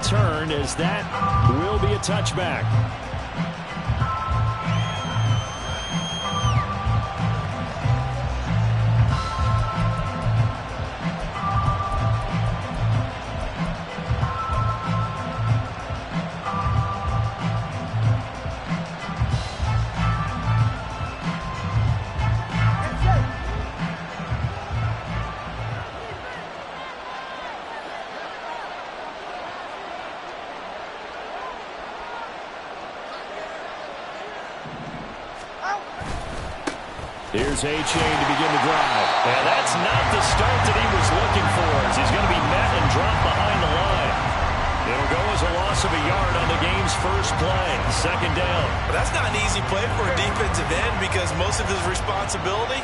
return, as that will be a touchback. Here's A-Chain to begin the drive. And that's not the start that he was looking for, as he's going to be met and dropped behind the line. It'll go as a loss of a yard on the game's first play. Second down. But that's not an easy play for a defensive end, because most of his responsibility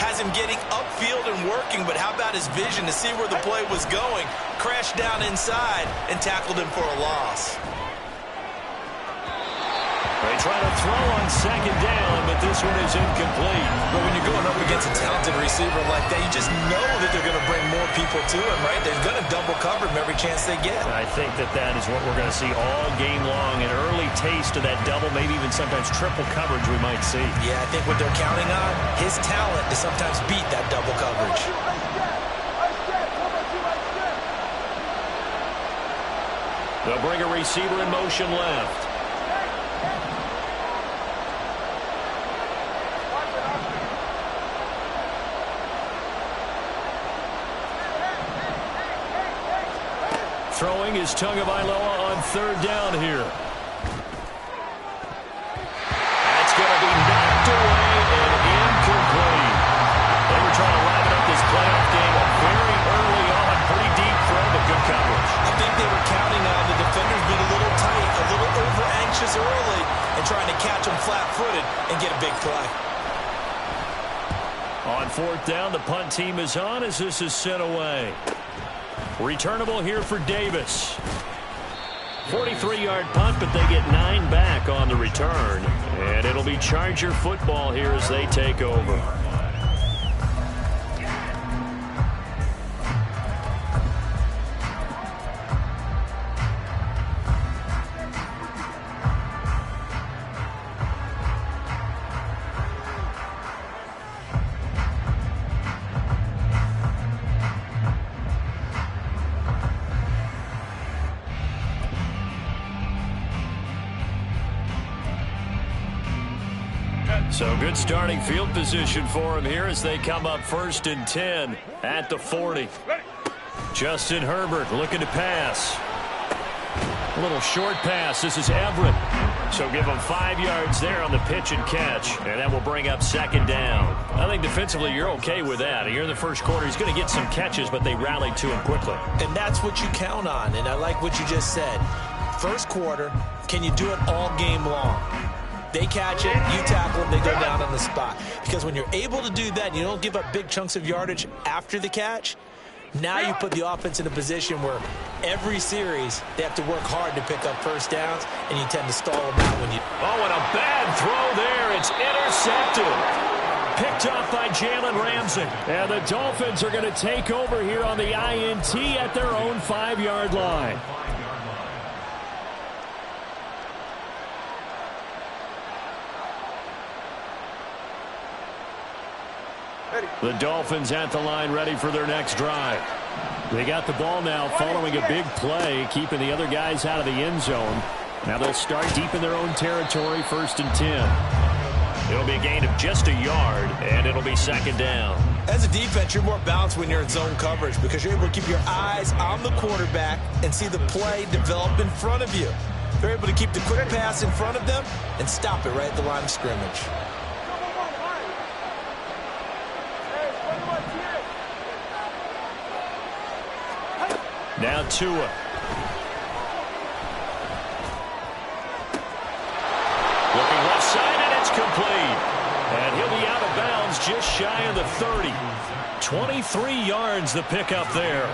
has him getting upfield and working. But how about his vision to see where the play was going? Crashed down inside and tackled him for a loss. They try to throw on second down, but this one is incomplete. But when you're going up against a talented receiver like that, you just know that they're going to bring more people to him, right? They're going to double cover him every chance they get. I think that is what we're going to see all game long. An early taste of that double, maybe even sometimes triple coverage we might see. Yeah, I think what they're counting on, his talent to sometimes beat that double coverage. They'll bring a receiver in motion left. Throwing is Tagovailoa on third down here. That's going to be knocked away and incomplete. They were trying to liven up this playoff game very early on. Pretty deep throw, but good coverage. I think they were counting on the defenders being a little tight, a little over-anxious early, and trying to catch them flat-footed and get a big play. On fourth down, the punt team is on as this is sent away. Returnable here for Davis. 43-yard punt, but they get 9 back on the return. And it'll be Charger football here as they take over. So good starting field position for him here as they come up 1st and 10 at the 40. Justin Herbert looking to pass. A little short pass. This is Everett. So give him 5 yards there on the pitch and catch. And that will bring up second down. I think defensively you're okay with that. Here in the first quarter, he's going to get some catches, but they rallied to him quickly. And that's what you count on. And I like what you just said. First quarter, can you do it all game long? They catch it, you tackle them, they go down on the spot. Because when you're able to do that and you don't give up big chunks of yardage after the catch, now you put the offense in a position where every series they have to work hard to pick up first downs, and you tend to stall them out when you... Oh, and a bad throw there. It's intercepted. Picked off by Jalen Ramsey. And the Dolphins are going to take over here on the INT at their own 5-yard line. The Dolphins at the line ready for their next drive. They got the ball now following a big play, keeping the other guys out of the end zone. Now they'll start deep in their own territory, 1st and 10. It'll be a gain of just a yard, and it'll be second down. As a defense, you're more balanced when you're in zone coverage because you're able to keep your eyes on the quarterback and see the play develop in front of you. They're able to keep the quick pass in front of them and stop it right at the line of scrimmage. Now Tua. Looking left side, and it's complete. And he'll be out of bounds just shy of the 30. 23 yards the pickup there.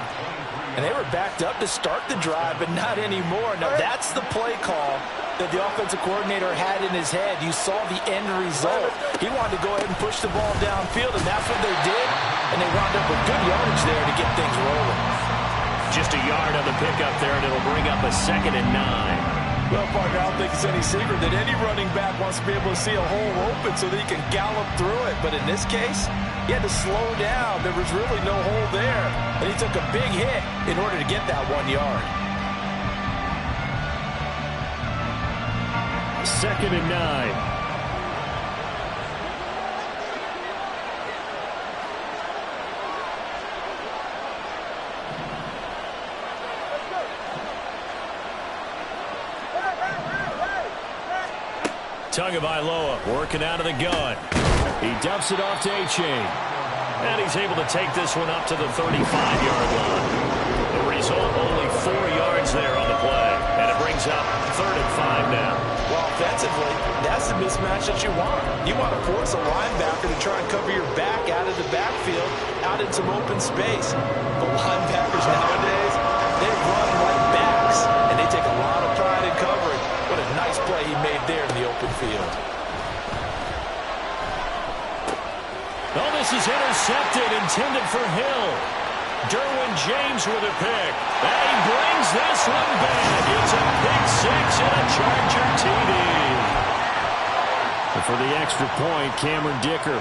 And they were backed up to start the drive, but not anymore. Now, that's the play call that the offensive coordinator had in his head. You saw the end result. He wanted to go ahead and push the ball downfield, and that's what they did. And they wound up with good yardage there to get things rolling. just a yard on the pickup there, and it'll bring up a 2nd and 9. Well, partner, I don't think it's any secret that any running back wants to be able to see a hole open so that he can gallop through it. But in this case, he had to slow down. There was really no hole there. And he took a big hit in order to get that 1 yard. 2nd and 9. Tagovailoa working out of the gun. He dumps it off to A-Chain. And he's able to take this one up to the 35-yard line. The result, only 4 yards there on the play. And it brings up 3rd and 5 now. Well, offensively, that's the mismatch that you want. You want to force a linebacker to try and cover your back out of the backfield, out in some open space. But linebackers nowadays, they run like backs, and they take a lot of pride in covering. What a nice play he made there in the open field. Oh, this is intercepted, intended for Hill. Derwin James with a pick. And he brings this one back. It's a pick 6 and a Charger TD. And for the extra point, Cameron Dicker.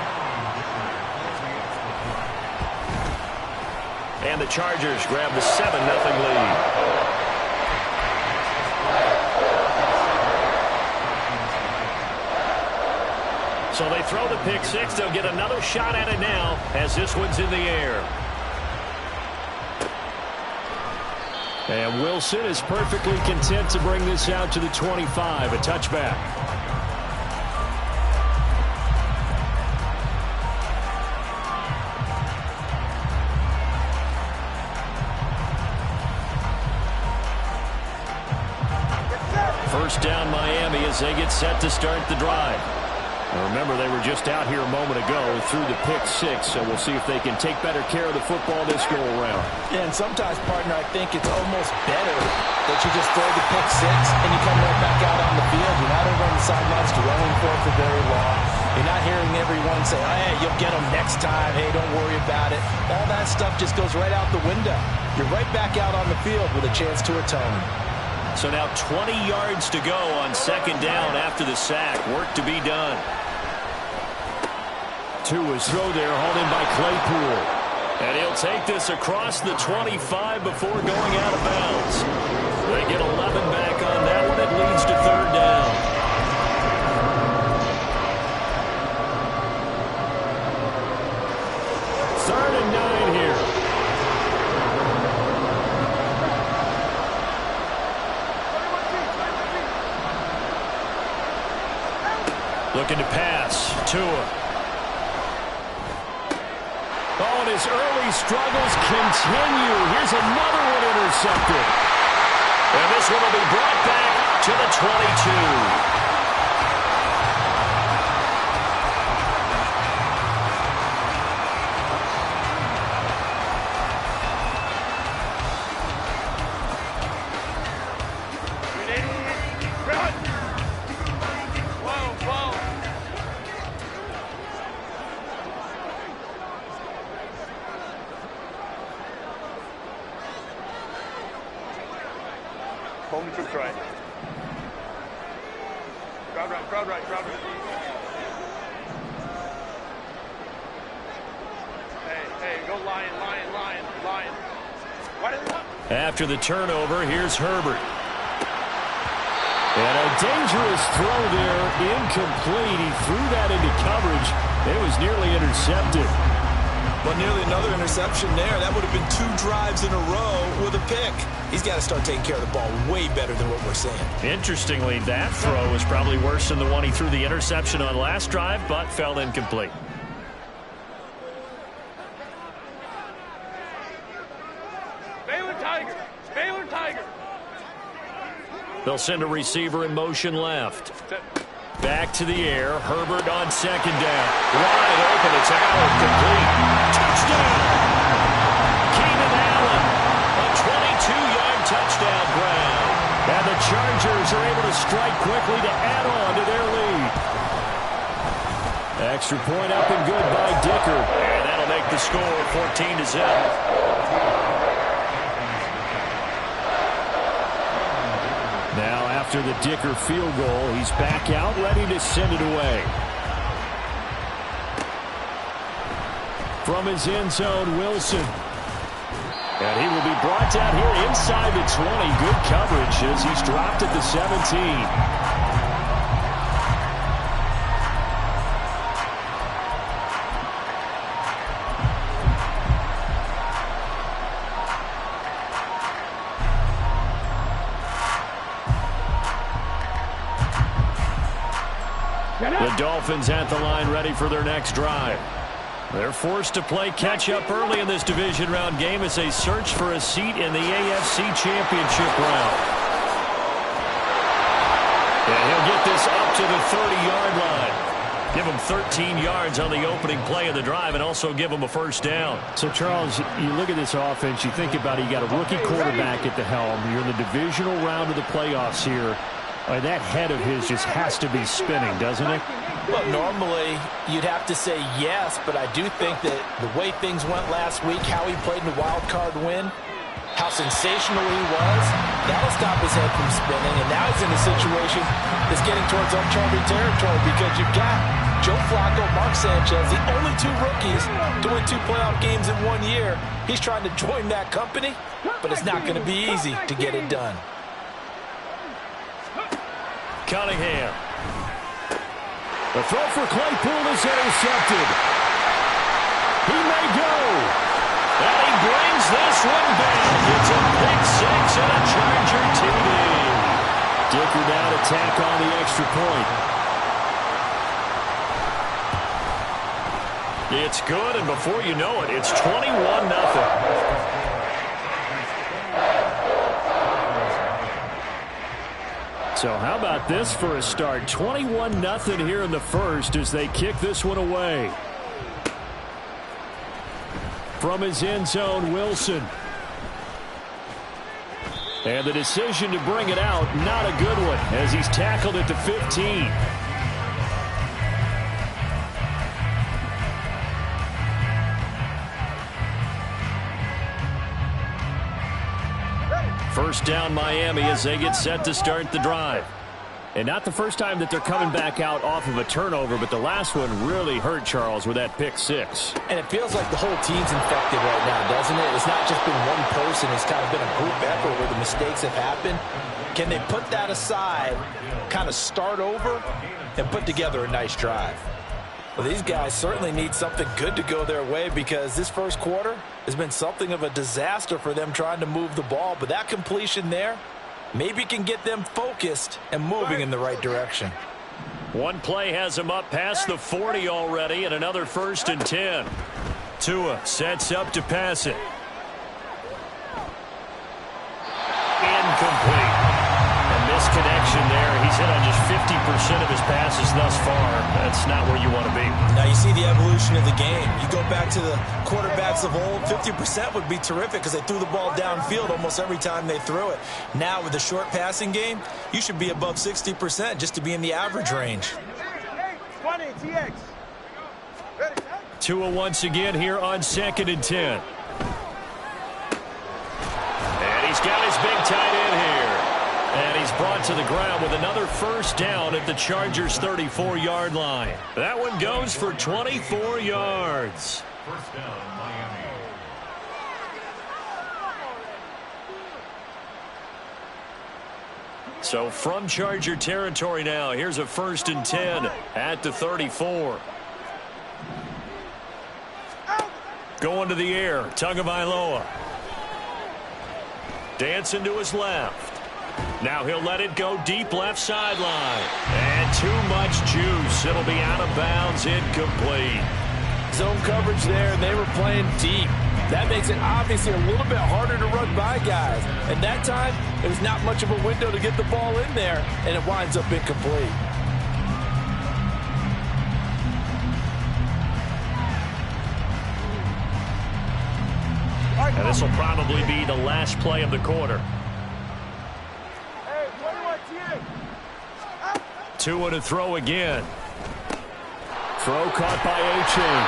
And the Chargers grab the 7-0 lead. So they throw the pick 6. They'll get another shot at it now as this one's in the air. And Wilson is perfectly content to bring this out to the 25, a touchback. First down Miami as they get set to start the drive. Now remember, they were just out here a moment ago through the pick 6, so we'll see if they can take better care of the football this go-around. Yeah, and sometimes, partner, I think it's almost better that you just throw the pick 6 and you come right back out on the field. You're not over on the sidelines dwelling for it for very long. You're not hearing everyone say, oh, hey, you'll get them next time. Hey, don't worry about it. All that stuff just goes right out the window. You're right back out on the field with a chance to atone. So now 20 yards to go on 2nd down after the sack. Work to be done. Tua's throw there, hauled in by Claypool. And he'll take this across the 25 before going out of bounds. They get 11 back on that one. It leads to 3rd down. Third and 9 here. Looking to pass. Tua. Oh, and his early struggles continue. Here's another one intercepted. And this one will be brought back to the 22. Home troops right. Crowd right, crowd right, crowd right. Hey, go lion, lion, lion, lion. Why did they... After the turnover, here's Herbert. And a dangerous throw there, incomplete. He threw that into coverage. It was nearly intercepted. Well, nearly another interception there. That would have been 2 drives in a row with a pick. He's got to start taking care of the ball way better than what we're seeing. Interestingly, that throw was probably worse than the one he threw the interception on last drive, but fell incomplete. Baylor Tiger! Baylor Tiger! They'll send a receiver in motion left. Back to the air. Herbert on 2nd down. Wide open. It's Allen, complete. Touchdown! Keenan Allen. A 22-yard touchdown grab. And the Chargers are able to strike quickly to add on to their lead. Extra point up and good by Dicker. And that'll make the score 14-0. after the Dicker field goal. He's back out, ready to send it away. From his end zone, Wilson. And he will be brought down here inside the 20. Good coverage as he's dropped at the 17. The Dolphins at the line, ready for their next drive. They're forced to play catch-up early in this division round game as they search for a seat in the AFC Championship round. And he'll get this up to the 30-yard line. Give him 13 yards on the opening play of the drive and also give him a first down. So, Charles, you look at this offense, you think about it, you got a rookie quarterback at the helm. You're in the divisional round of the playoffs here. That head of his just has to be spinning, doesn't it? Well, normally you'd have to say yes, but I do think that the way things went last week, how he played in the wild card win, how sensational he was, that'll stop his head from spinning. And now he's in a situation that's getting towards uncharted territory because you've got Joe Flacco, Mark Sanchez, the only two rookies to win 2 playoff games in 1 year. He's trying to join that company, but it's not going to be easy to get it done. Cunningham. The throw for Claypool is intercepted. He may go. And he brings this one back. It's a pick six and a Charger TD. Dicker now to tack on the extra point. It's good, and before you know it, it's 21-0. So how about this for a start? 21-0 here in the first as they kick this one away. From his end zone, Wilson. And the decision to bring it out, not a good one, as he's tackled at the 15. First down, Miami, as they get set to start the drive. And not the first time that they're coming back out off of a turnover, but the last one really hurt Charles with that pick six. And it feels like the whole team's infected right now, doesn't it? It's not just been one person. It's kind of been a group effort where the mistakes have happened. Can they put that aside, kind of start over, and put together a nice drive? Well, these guys certainly need something good to go their way because this first quarter has been something of a disaster for them trying to move the ball. But that completion there maybe can get them focused and moving in the right direction. One play has him up past the 40 already, and another 1st and 10. Tua sets up to pass it. Incomplete. A misconnection there. He's hit on just 50% of his passes thus far. That's not where you want to be. Now you see the evolution of the game. You go back to the quarterbacks of old, 50% would be terrific because they threw the ball downfield almost every time they threw it. Now with the short passing game, you should be above 60% just to be in the average range. Tua once again here on 2nd and 10. And he's got his big tight end here. And he's brought to the ground with another first down at the Chargers' 34-yard line. That one goes for 24 yards. First down, Miami. So from Charger territory now, here's a 1st and 10 at the 34. Going to the air, Tagovailoa. Dancing to his left. Now he'll let it go deep left sideline. And too much juice. It'll be out of bounds, incomplete. Zone coverage there, and they were playing deep. That makes it obviously a little bit harder to run by guys. And that time, it was not much of a window to get the ball in there, and it winds up incomplete. And this will probably be the last play of the quarter. Tua to throw again. Throw caught by A-Chain.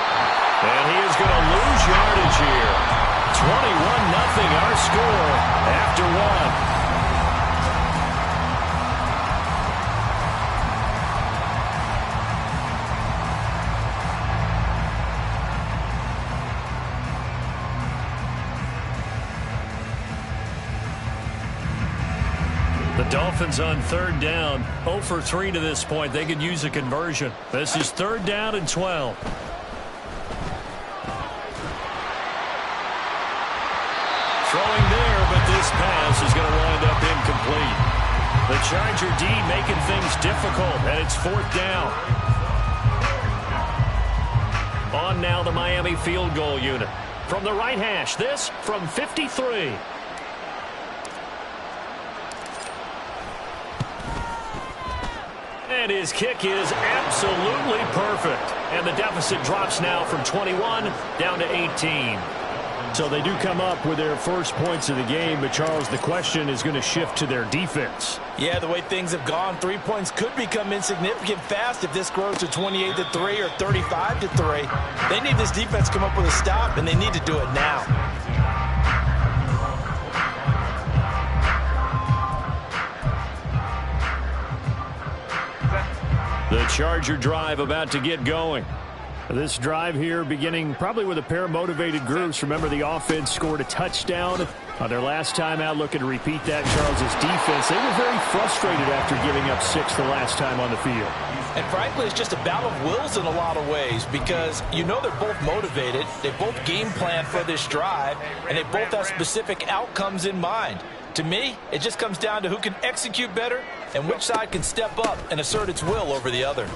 And he is going to lose yardage here. 21-0 our score after one. The Dolphins on third down, 0 for 3 to this point. They could use a conversion. This is third down and 12. Throwing there, but this pass is going to wind up incomplete. The Charger D making things difficult, and it's fourth down. On now the Miami field goal unit. From the right hash, this from 53. And his kick is absolutely perfect. And the deficit drops now from 21 down to 18. So they do come up with their first points of the game, but Charles, the question is going to shift to their defense. Yeah, the way things have gone, 3 points could become insignificant fast if this grows to 28-3 or 35-3. They need this defense to come up with a stop, and they need to do it now. The Charger drive about to get going. This drive here beginning probably with a pair of motivated groups. Remember, the offense scored a touchdown on their last time out. Looking to repeat that. Charles's defense, they were very frustrated after giving up 6 the last time on the field. And frankly, it's just a battle of wills in a lot of ways because you know they're both motivated. They both game plan for this drive, and they both have specific outcomes in mind. To me, it just comes down to who can execute better and which side can step up and assert its will over the other.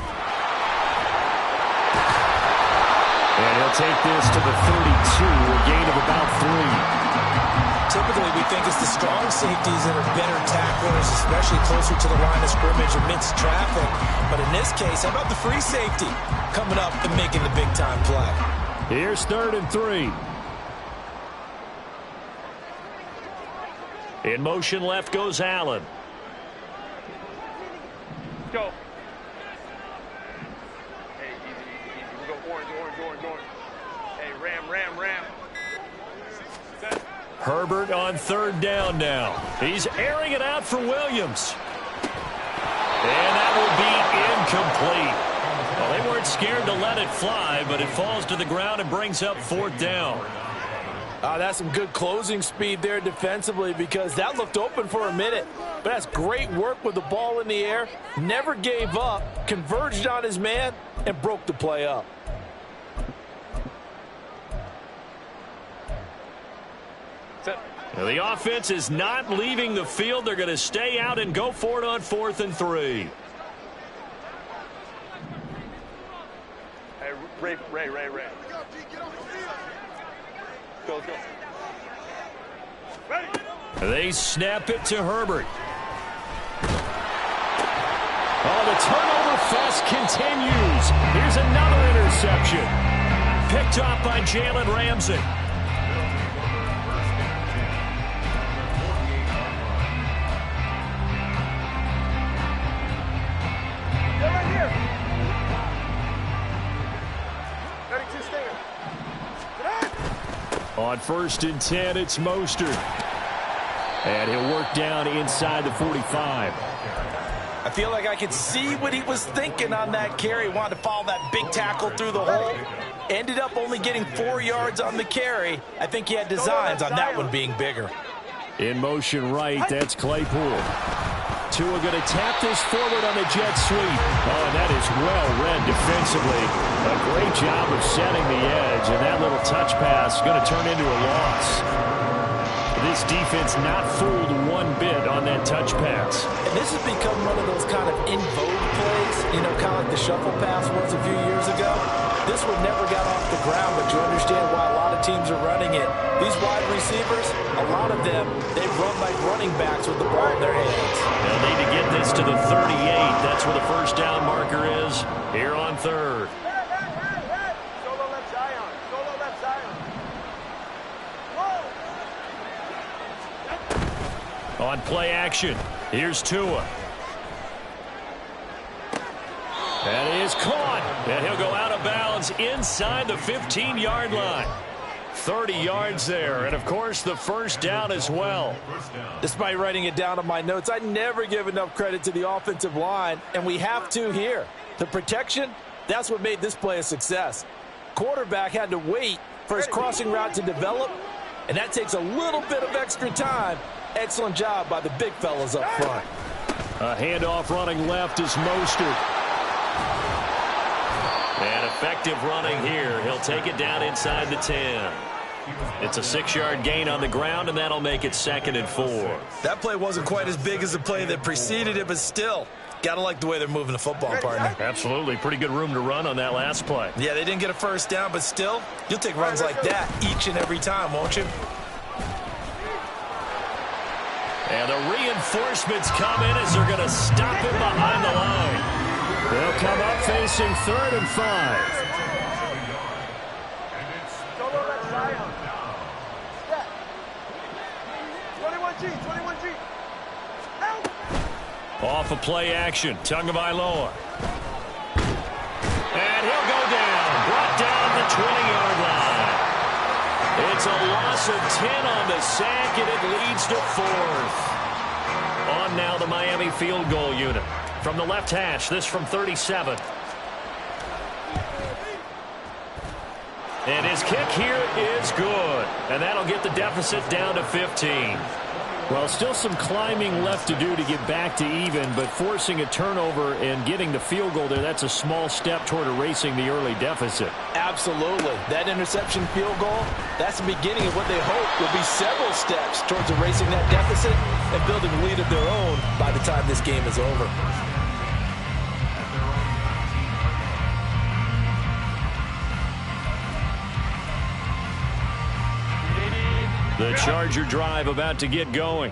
And he'll take this to the 32, a gain of about 3. Typically, we think it's the strong safeties that are better tacklers, especially closer to the line of scrimmage amidst traffic. But in this case, how about the free safety coming up and making the big-time play? Here's 3rd and 3. In motion left goes Allen. Go. Hey, easy. We go orange. Hey, ram. Set. Herbert on 3rd down now. He's airing it out for Williams. And that will be incomplete. Well, they weren't scared to let it fly, but it falls to the ground and brings up 4th down. That's some good closing speed there defensively because that looked open for a minute. But that's great work with the ball in the air. Never gave up, converged on his man, and broke the play up. Now, the offense is not leaving the field. They're going to stay out and go for it on 4th and 3. Hey, Ray. Go. Ready. They snap it to Herbert. Oh, the turnover fest continues. Here's another interception. Picked off by Jalen Ramsey. They're right here. 32 stinger. On 1st and 10, it's Mostert. And he'll work down inside the 45. I feel like I could see what he was thinking on that carry. Wanted to follow that big tackle through the hole. Ended up only getting 4 yards on the carry. I think he had designs on that one being bigger. In motion right, that's Claypool. Tua going to tap this forward on the jet sweep. Oh, and that is well read defensively. A great job of setting the edge, and that little touch pass is going to turn into a loss. This defense not fooled one bit on that touch pass. And this has become one of those kind of in vogue plays, you know, kind of like the shuffle pass was a few years ago. This one never got off the ground, but you understand why a lot of teams are running it. These wide receivers, a lot of them, they run like running backs with the ball in their hands. They'll need to get this to the 38. That's where the 1st down marker is here on 3rd. Solo left Zion. On play action, here's Tua. That is caught, and he'll go out of bounds inside the 15-yard line. 30 yards there, and of course the 1st down as well. Despite writing it down on my notes, I never give enough credit to the offensive line, and we have to here. The protection, that's what made this play a success. Quarterback had to wait for his crossing route to develop, and that takes a little bit of extra time, Excellent job by the big fellas up front. A handoff running left is Mostert. And effective running here. He'll take it down inside the 10. It's a 6-yard gain on the ground, and that'll make it 2nd and 4. That play wasn't quite as big as the play that preceded it, but still, gotta like the way they're moving the football, partner. Absolutely. Pretty good room to run on that last play. Yeah, they didn't get a first down, but still, you'll take runs like that each and every time, won't you? And the reinforcements come in as they're going to stop him behind the line. They'll come up facing 3rd and 5. Off of play action, Tagovailoa. And he'll go down, brought down the 20-yard line. It's a loss of 10 on the sack, and it leads to 4th. On now the Miami field goal unit. From the left hash, this from 37. And his kick here is good. And that'll get the deficit down to 15. Well, still some climbing left to do to get back to even, but forcing a turnover and getting the field goal there, that's a small step toward erasing the early deficit. Absolutely. That interception field goal, that's the beginning of what they hope will be several steps towards erasing that deficit and building a lead of their own by the time this game is over. The Charger drive about to get going.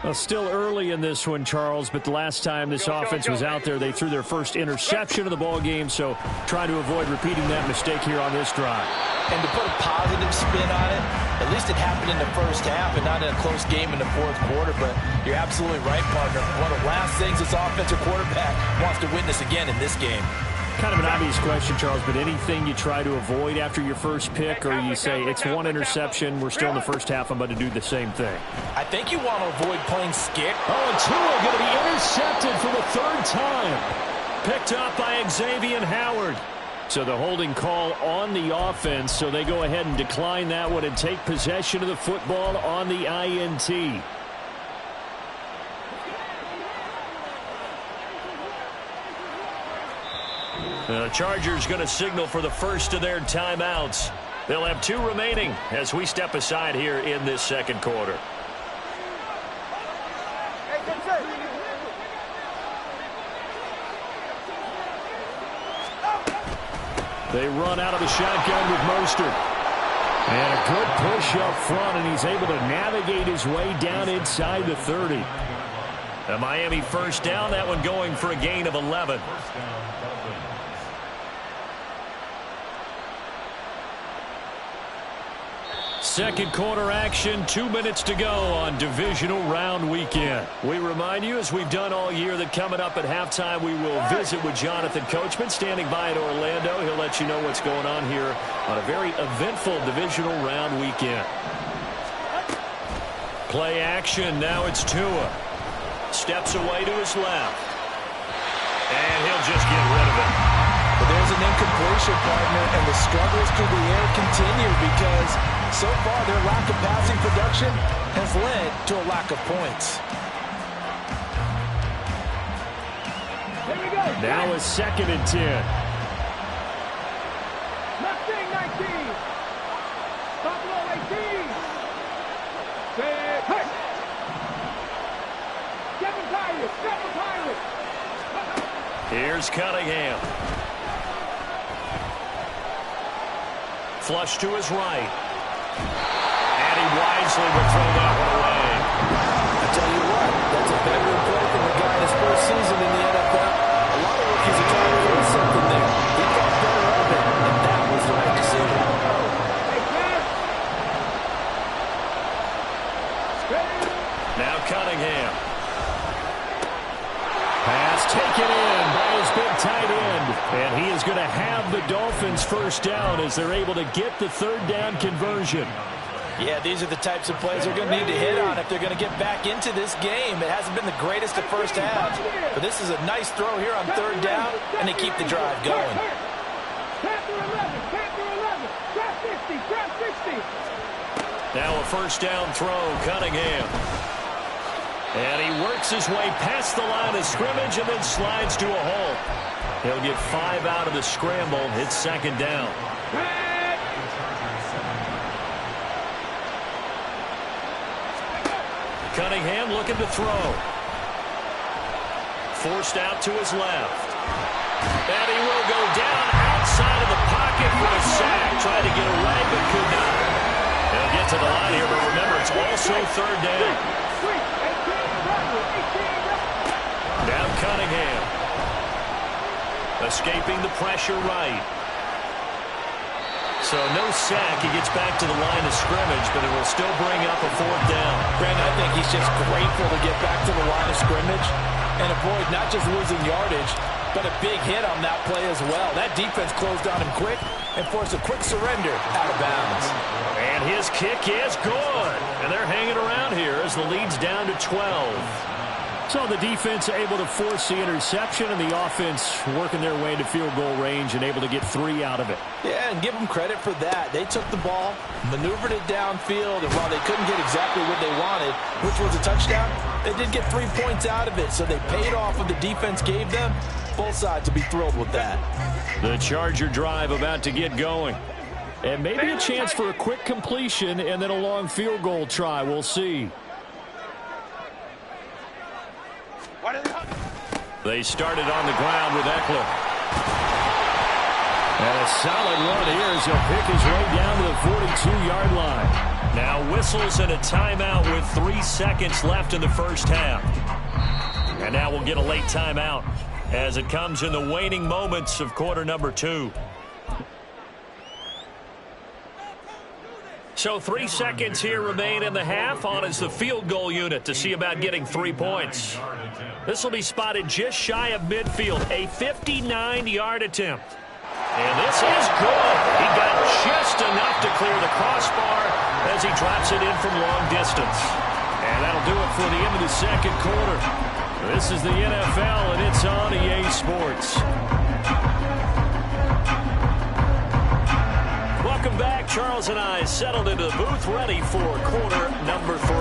Well, still early in this one, Charles, but the last time this offense was out there, they threw their first interception of the ball game, so try to avoid repeating that mistake here on this drive. And to put a positive spin on it, at least it happened in the first half and not in a close game in the 4th quarter, but you're absolutely right, partner. One of the last things this offensive quarterback wants to witness again in this game. Kind of an obvious question, Charles, but anything you try to avoid after your first pick, or you say it's one interception, we're still in the first half, I'm about to do the same thing? I think you want to avoid playing scared. Oh, and Tua going to be intercepted for the 3rd time. Picked up by Xavier Howard. So the holding call on the offense, so they go ahead and decline that one and take possession of the football on the INT. The Chargers going to signal for the first of their timeouts. They'll have 2 remaining as we step aside here in this 2nd quarter. They run out of the shotgun with Mostert. And a good push up front, and he's able to navigate his way down inside the 30. A Miami first down, that one going for a gain of 11. Second quarter action, 2 minutes to go on divisional round weekend. We remind you, as we've done all year, that coming up at halftime, we will visit with Jonathan Coachman, standing by in Orlando. He'll let you know what's going on here on a very eventful divisional round weekend. Play action, now it's Tua. Steps away to his left. And he'll just get rid of it. But there's an incompletion, partner, and the struggles through the air continue because so far their lack of passing production has led to a lack of points. Now a 2nd and 10. Left wing 19. Buffalo 18. Hey. Kevin Pirates. Here's Cunningham. Flush to his right. And he wisely will throw that one away. I tell you what, that's a veteran play from the guy in his first season in the NFL. A lot of rookies are trying to do something there. He got better of it, and that was the right decision. Now Cunningham. Pass taken in by his big tight end. And he is going to have the Dolphins first down as they're able to get the 3rd down conversion. Yeah, these are the types of plays they're going to need to hit on if they're going to get back into this game. It hasn't been the greatest of first halves, but this is a nice throw here on 3rd down, and they keep the drive going. Now a first down throw, Cunningham. And he works his way past the line of scrimmage and then slides to a halt. He'll get 5 out of the scramble. It's second down. Cunningham looking to throw. Forced out to his left. And he will go down outside of the pocket for a sack. Tried to get away, but could not. He'll get to the line here, but remember, it's also third down. Now Cunningham. Escaping the pressure right. So no sack. He gets back to the line of scrimmage, but it will still bring up a fourth down. Brandon, I think he's just grateful to get back to the line of scrimmage and avoid not just losing yardage, but a big hit on that play as well. That defense closed on him quick and forced a quick surrender out of bounds. And his kick is good. And they're hanging around here as the lead's down to 12. So the defense able to force the interception, and the offense working their way to field goal range and able to get 3 out of it. Yeah, and give them credit for that. They took the ball, maneuvered it downfield, and while they couldn't get exactly what they wanted, which was a touchdown, they did get 3 points out of it. So they paid off what the defense gave them. Both sides will be thrilled with that. The Charger drive about to get going. And maybe a chance for a quick completion and then a long field goal try. We'll see. They started on the ground with Eckler. And a solid run here as he'll pick his way down to the 42-yard line. Now whistles and a timeout with 3 seconds left in the first half. And now we'll get a late timeout as it comes in the waning moments of quarter number 2. So 3 seconds here remain in the half. On is the field goal unit to see about getting 3 points. This will be spotted just shy of midfield, a 59-yard attempt. And this is good. He got just enough to clear the crossbar as he drops it in from long distance. And that'll do it for the end of the second quarter. This is the NFL, and it's on EA Sports. Welcome back. Charles and I settled into the booth, ready for quarter number 3.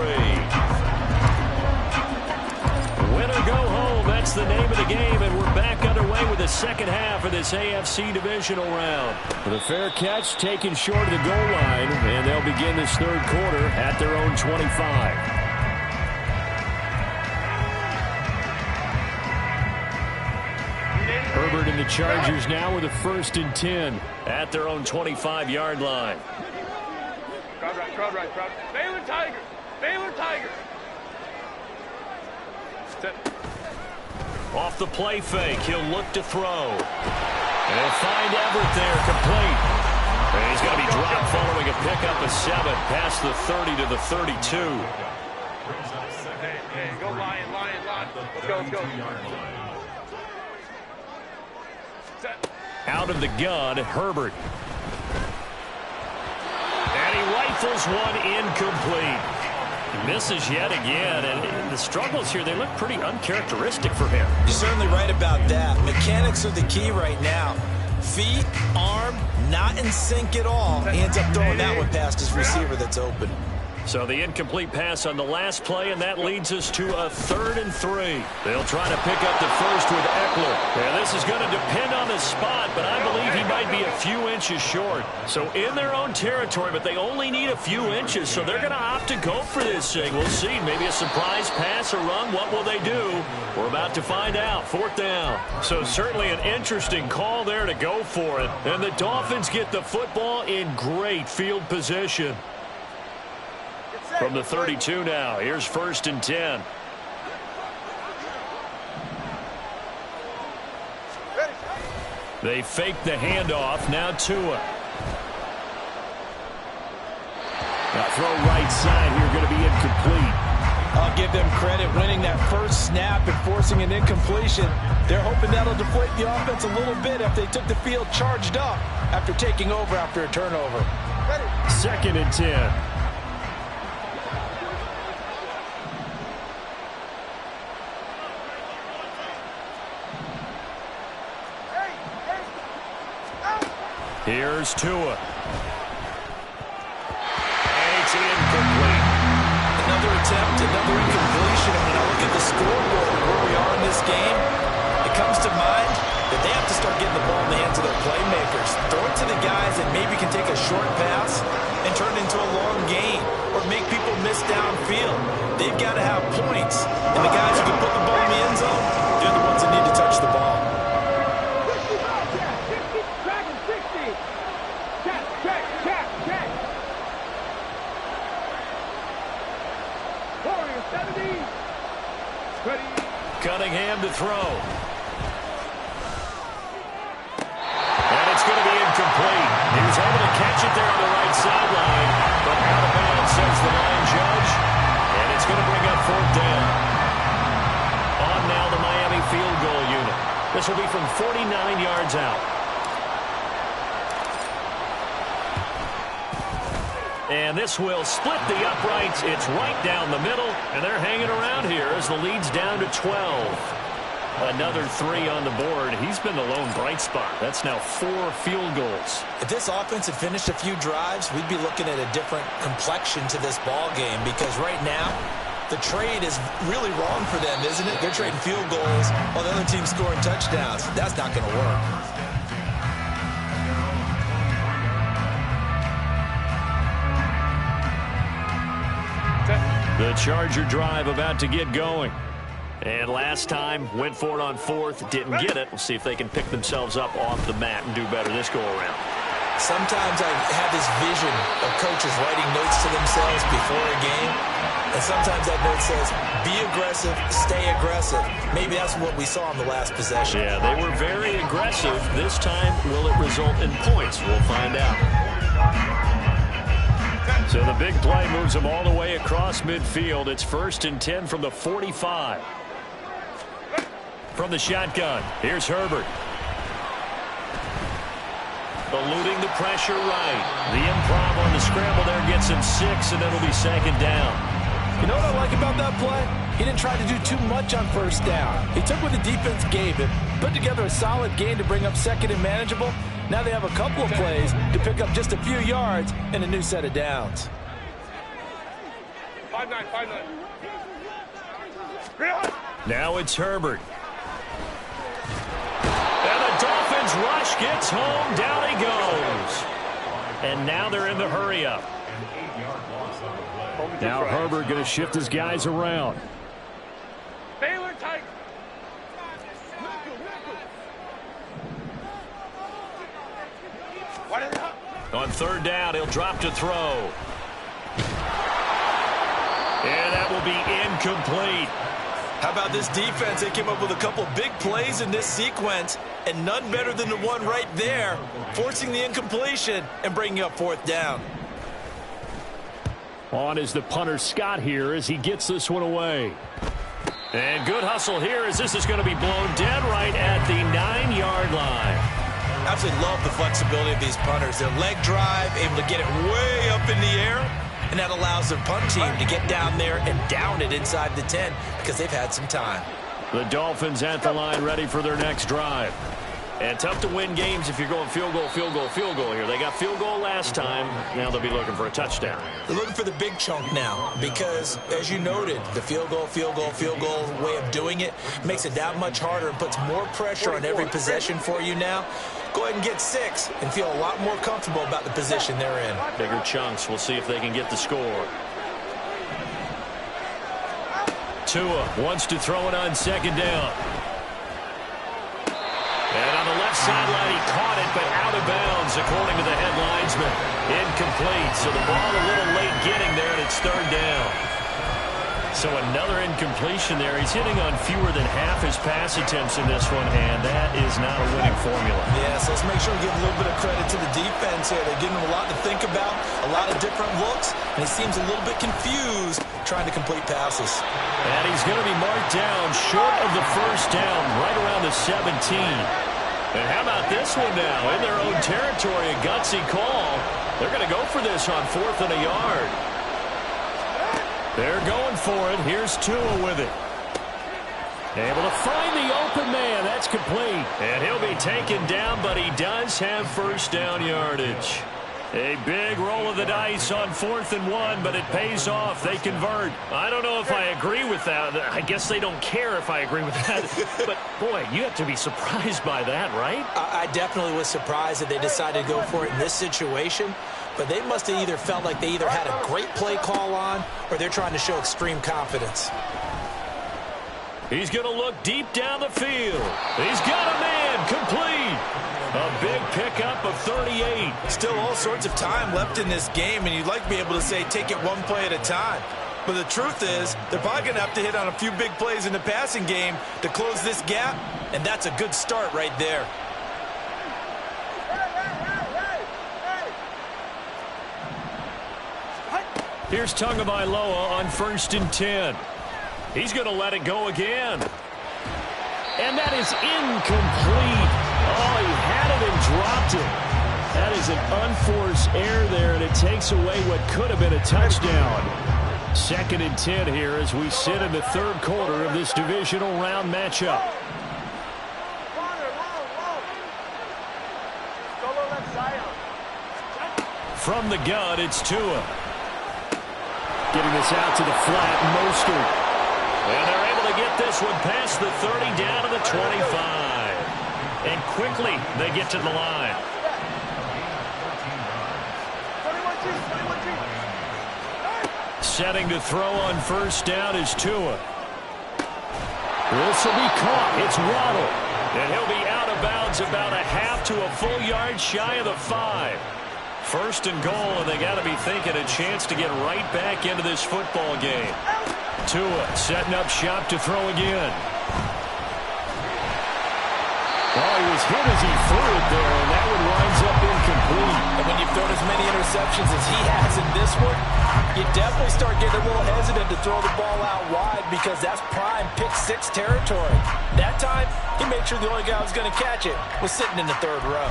Win or go home, that's the name of the game, and we're back underway with the second half of this AFC divisional round. The fair catch taken short of the goal line, and they'll begin this third quarter at their own 25. Herbert and the Chargers now with a 1st and 10 at their own 25-yard line. Crowd right. Baylor Tiger. Off the play fake, he'll look to throw. And he'll find Everett there, complete. And he's going to be dropped following a pickup of 7 past the 30 to the 32. Hey, go Lion. Let's go. Set. Out of the gun, Herbert. And he rifles one incomplete. He misses yet again, and the struggles here, they look pretty uncharacteristic for him. You're certainly right about that. Mechanics are the key right now. Feet, arm, not in sync at all. He ends up throwing that one past his receiver that's open. So the incomplete pass on the last play, and that leads us to a 3rd and 3. They'll try to pick up the first with Eckler. And this is going to depend on the spot, but I believe he might be a few inches short. So in their own territory, but they only need a few inches, so they're going to opt to go for this thing. We'll see. Maybe a surprise pass or run. What will they do? We're about to find out. 4th down. So certainly an interesting call there to go for it. And the Dolphins get the football in great field position. From the 32 now, here's 1st and 10. They fake the handoff, now Tua. Now throw right side here, going to be incomplete. I'll give them credit winning that first snap and forcing an incompletion. They're hoping that'll deflate the offense a little bit if they took the field charged up after taking over after a turnover. 2nd and 10. Here's Tua. And it's incomplete. Another attempt, another incompletion. I mean, I at the scoreboard and where we are in this game, it comes to mind that they have to start getting the ball in the hands of their playmakers. Throw it to the guys that maybe can take a short pass and turn it into a long gain or make people miss downfield. They've got to have points. And the guys who can put the ball in the end zone, they're the ones that need to touch the ball. Cunningham to throw. And it's going to be incomplete. He was able to catch it there on the right sideline, but out of bounds, says the line judge. And it's going to bring up 4th down. On now the Miami field goal unit. This will be from 49 yards out. And this will split the uprights. It's right down the middle, and they're hanging around here as the lead's down to 12. Another 3 on the board. He's been the lone bright spot. That's now 4 field goals. If this offense had finished a few drives, we'd be looking at a different complexion to this ball game, because right now, the trade is really wrong for them, isn't it? They're trading field goals while the other team's scoring touchdowns. That's not going to work. The Charger drive about to get going. And last time, went for it on 4th, didn't get it. We'll see if they can pick themselves up off the mat and do better this go-around. Sometimes I have this vision of coaches writing notes to themselves before a game. And sometimes that note says, be aggressive, stay aggressive. Maybe that's what we saw in the last possession. Yeah, they were very aggressive. This time, will it result in points? We'll find out. So the big play moves them all the way across midfield. It's 1st and 10 from the 45. From the shotgun, here's Herbert. Eluding the pressure right. The improv on the scramble there gets him 6, and it'll be 2nd down. You know what I like about that play? He didn't try to do too much on 1st down. He took what the defense gave him, put together a solid gain to bring up 2nd and manageable. Now they have a couple of plays to pick up just a few yards and a new set of downs. 5-9, 5-9. Now it's Herbert. And the Dolphins rush gets home. Down he goes. And now they're in the hurry-up. Now Herbert going to shift his guys around. Baylor tight. On 3rd down, he'll drop to throw. And that will be incomplete. How about this defense? They came up with a couple big plays in this sequence, and none better than the one right there, forcing the incompletion and bringing up 4th down. On is the punter Scott here as he gets this one away. And good hustle here as this is going to be blown dead right at the 9-yard line. Absolutely love the flexibility of these punters. Their leg drive, able to get it way up in the air, and that allows their punt team to get down there and down it inside the 10 because they've had some time. The Dolphins at the line ready for their next drive. And tough to win games if you're going field goal, field goal, field goal here. They got field goal last time. Now they'll be looking for a touchdown. They're looking for the big chunk now because, as you noted, the field goal, field goal, field goal way of doing it makes it that much harder and puts more pressure on every possession for you now. Go ahead and get 6 and feel a lot more comfortable about the position they're in. Bigger chunks. We'll see if they can get the score. Tua wants to throw it on 2nd down. And on the left sideline, he caught it, but out of bounds, according to the head linesman. Incomplete, so the ball a little late getting there, and it's 3rd down. So another incompletion there. He's hitting on fewer than half his pass attempts in this one, and that is not a winning formula. Yeah, so let's make sure we give a little bit of credit to the defense here. They're giving him a lot to think about, a lot of different looks, and he seems a little bit confused trying to complete passes. And he's going to be marked down short of the 1st down, right around the 17. And how about this one now? In their own territory, a gutsy call. They're going to go for this on 4th and a yard. They're going for it. Here's Tua with it. Able to find the open man. That's complete. And he'll be taken down, but he does have 1st down yardage. A big roll of the dice on 4th and 1, but it pays off. They convert. I don't know if I agree with that. I guess they don't care if I agree with that. But, boy, you have to be surprised by that, right? I definitely was surprised that they decided to go for it in this situation. But they must have either felt like they either had a great play call on or they're trying to show extreme confidence. He's going to look deep down the field. He's got a man complete. A big pickup of 38. Still all sorts of time left in this game, and you'd like to be able to say take it one play at a time. But the truth is, they're probably going to have to hit on a few big plays in the passing game to close this gap, and that's a good start right there. Here's Tagovailoa on 1st and 10. He's going to let it go again. And that is incomplete. Oh, he had it and dropped it. That is an unforced error there, and it takes away what could have been a touchdown. 2nd and 10 here as we sit in the 3rd quarter of this divisional round matchup. From the gun, it's Tua. Getting this out to the flat, Mostert. And they're able to get this one past the 30 down to the 25. And quickly, they get to the line. Setting to throw on 1st down is Tua. This will be caught. It's Waddle. And he'll be out of bounds about a half to a full yard shy of the 5. 1st and goal, and they got to be thinking a chance to get right back into this football game. Tua setting up shop to throw again. Oh, he was hit as he threw it there, and that one winds up incomplete. And when you've thrown as many interceptions as he has in this one, you definitely start getting a little hesitant to throw the ball out wide because that's prime pick-6 territory. That time, he made sure the only guy who was going to catch it was sitting in the 3rd row.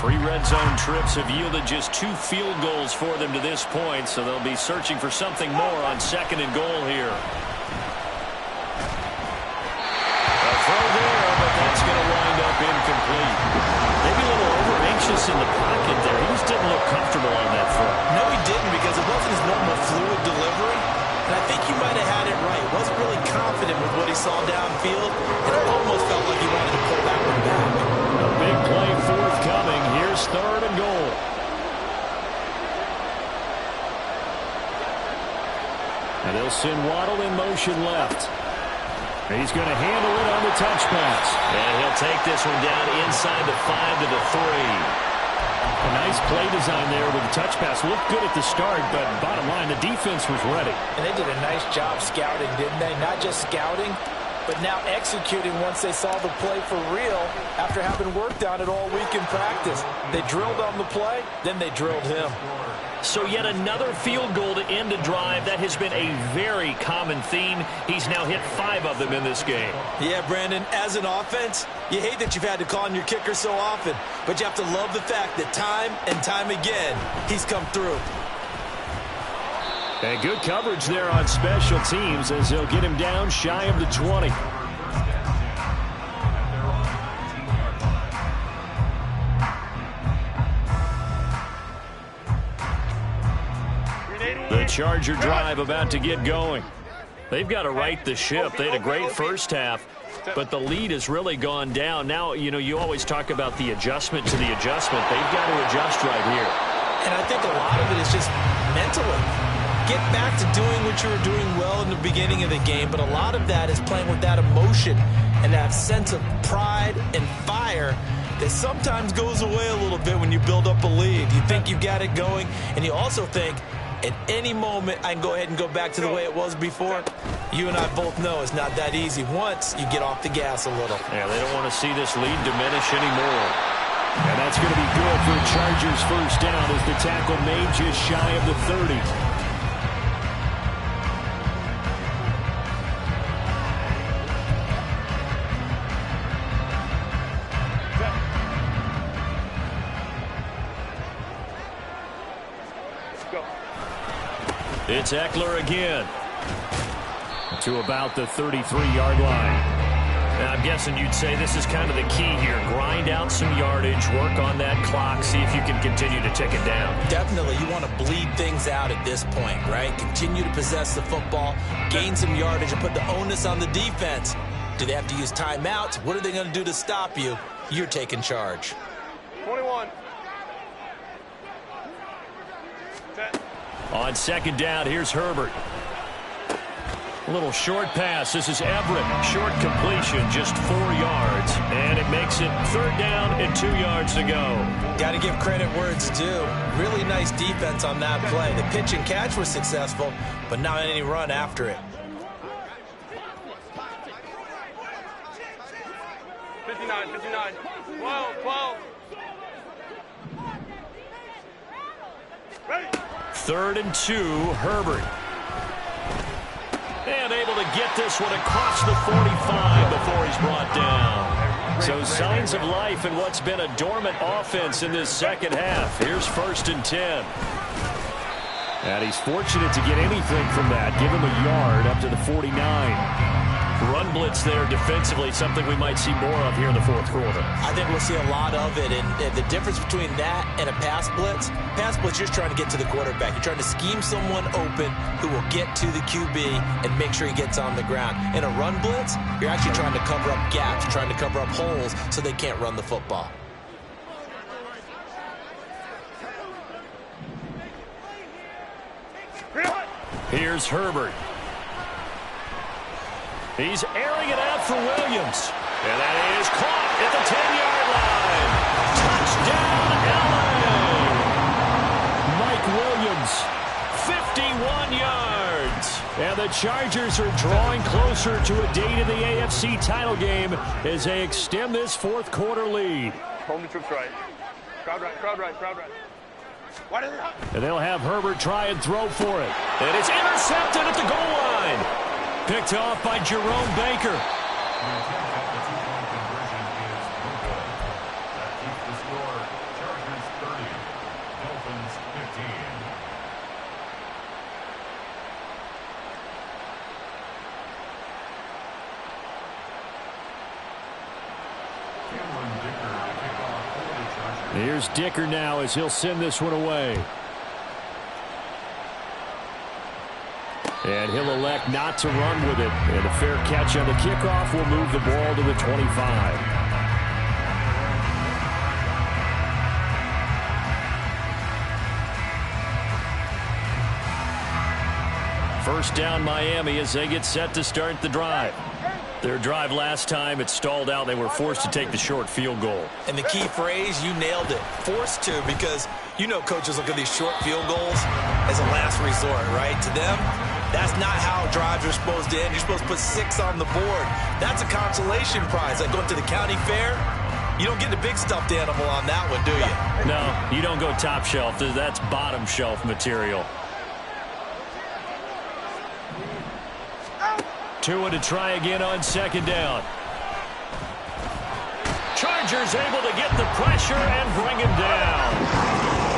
3 red zone trips have yielded just 2 field goals for them to this point, so they'll be searching for something more on 2nd and goal here. A throw there, but that's going to wind up incomplete. Maybe a little over-anxious in the pocket there. He just didn't look comfortable on that throw. No, he didn't because it wasn't his normal fluid delivery. And I think you might have had it right. He wasn't really confident with what he saw downfield, and it almost felt like he wanted to pull that one back. A big play forthcoming. Here's 3rd and goal. And they'll send Waddle in motion left. He's going to handle it on the touch pass. And he'll take this one down inside the 5 to the 3. A nice play design there with the touch pass. Looked good at the start, but bottom line, the defense was ready. And they did a nice job scouting, didn't they? Not just scouting, but now executing once they saw the play for real after having worked on it all week in practice. They drilled on the play, then they drilled him. So yet another field goal to end a drive. That has been a very common theme. He's now hit 5 of them in this game. Yeah, Brandon, as an offense, you hate that you've had to call on your kicker so often, but you have to love the fact that time and time again, he's come through. And good coverage there on special teams as they'll get him down shy of the 20. The Charger drive about to get going. They've got to right the ship. They had a great first half, but the lead has really gone down. Now, you always talk about the adjustment to the adjustment. They've got to adjust right here. And I think a lot of it is just mentally. Get back to doing what you were doing well in the beginning of the game, but a lot of that is playing with that emotion and that sense of pride and fire that sometimes goes away a little bit when you build up a lead. You think you got it going, and you also think, at any moment, I can go ahead and go back to the way it was before. You and I both know it's not that easy once you get off the gas a little. Yeah, they don't want to see this lead diminish anymore. And that's going to be good for the Chargers' first down as the tackle made just shy of the 30. It's Eckler again to about the 33-yard line. Now, I'm guessing you'd say this is kind of the key here. Grind out some yardage, work on that clock, see if you can continue to tick it down. Definitely, you want to bleed things out at this point, right? Continue to possess the football, gain some yardage, and put the onus on the defense. Do they have to use timeouts? What are they going to do to stop you? You're taking charge. 21. 10. On second down, here's Herbert. A little short pass. This is Everett. Short completion, just 4 yards. And it makes it 3rd down and 2 yards to go. Got to give credit where it's due. Really nice defense on that play. The pitch and catch was successful, but not any run after it. 59, 59. 12, 12. Ready. 3rd and 2, Herbert. And able to get this one across the 45 before he's brought down. So signs of life in what's been a dormant offense in this second half. Here's 1st and 10. And he's fortunate to get anything from that. Give him a yard up to the 49. Run blitz there defensively, something we might see more of here in the 4th quarter. I think we'll see a lot of it, and the difference between that and a pass blitz, you're just trying to get to the quarterback. You're trying to scheme someone open who will get to the QB and make sure he gets on the ground. In a run blitz, you're actually trying to cover up gaps, trying to cover up holes so they can't run the football. Here's Herbert. He's airing it out for Williams. And that is caught at the 10-yard line. Touchdown, LA. Mike Williams, 51 yards. And the Chargers are drawing closer to a date in the AFC title game as they extend this 4th quarter lead. Home the troops right. Crowd right, crowd right, crowd right. Why did it? And they'll have Herbert try and throw for it. And it's intercepted at the goal line. Picked off by Jerome Baker. Here's Dicker now as he'll send this one away. And he'll elect not to run with it. And a fair catch on the kickoff will move the ball to the 25. First down Miami as they get set to start the drive. Their drive last time, it stalled out. They were forced to take the short field goal. And the key phrase, you nailed it. Forced to, because you know coaches look at these short field goals as a last resort, right? To them, that's not how drives are supposed to end. You're supposed to put 6 on the board. That's a consolation prize. Like going to the county fair, you don't get the big stuffed animal on that one, do you? No, you don't go top shelf. That's bottom shelf material. Tua to try again on second down. Chargers able to get the pressure and bring him down.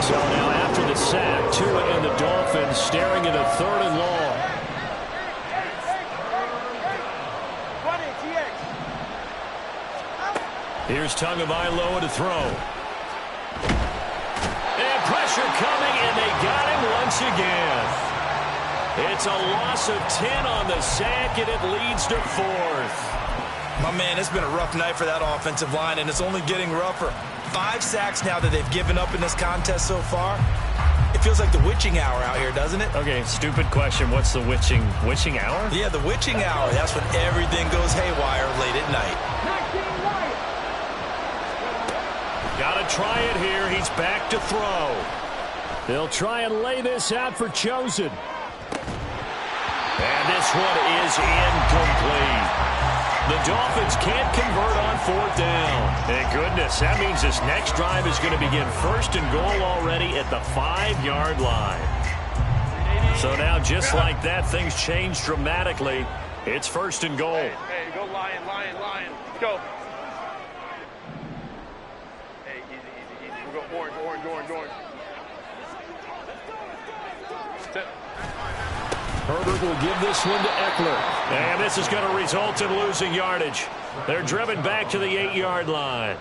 So now after the sack, Tua and the Dolphins staring at a 3rd and long. Here's Tagovailoa to throw. And pressure coming, and they got him once again. It's a loss of 10 on the sack, and it leads to 4th. My man, it's been a rough night for that offensive line, and it's only getting rougher. 5 sacks now that they've given up in this contest so far. It feels like the witching hour out here, doesn't it? Okay, stupid question. What's the witching hour? Yeah, the witching hour. That's when everything goes haywire late at night. Got to try it here. He's back to throw. They'll try and lay this out for Chosen. And this one is incomplete. The Dolphins can't convert on 4th down. Thank goodness. That means this next drive is going to begin 1st and goal already at the 5-yard line. So now, just like that, things change dramatically. It's 1st and goal. Hey, go lion, lion, lion. Let's go. Hey, easy. We'll go orange. Sit. Herbert will give this one to Eckler. And this is going to result in losing yardage. They're driven back to the 8-yard line.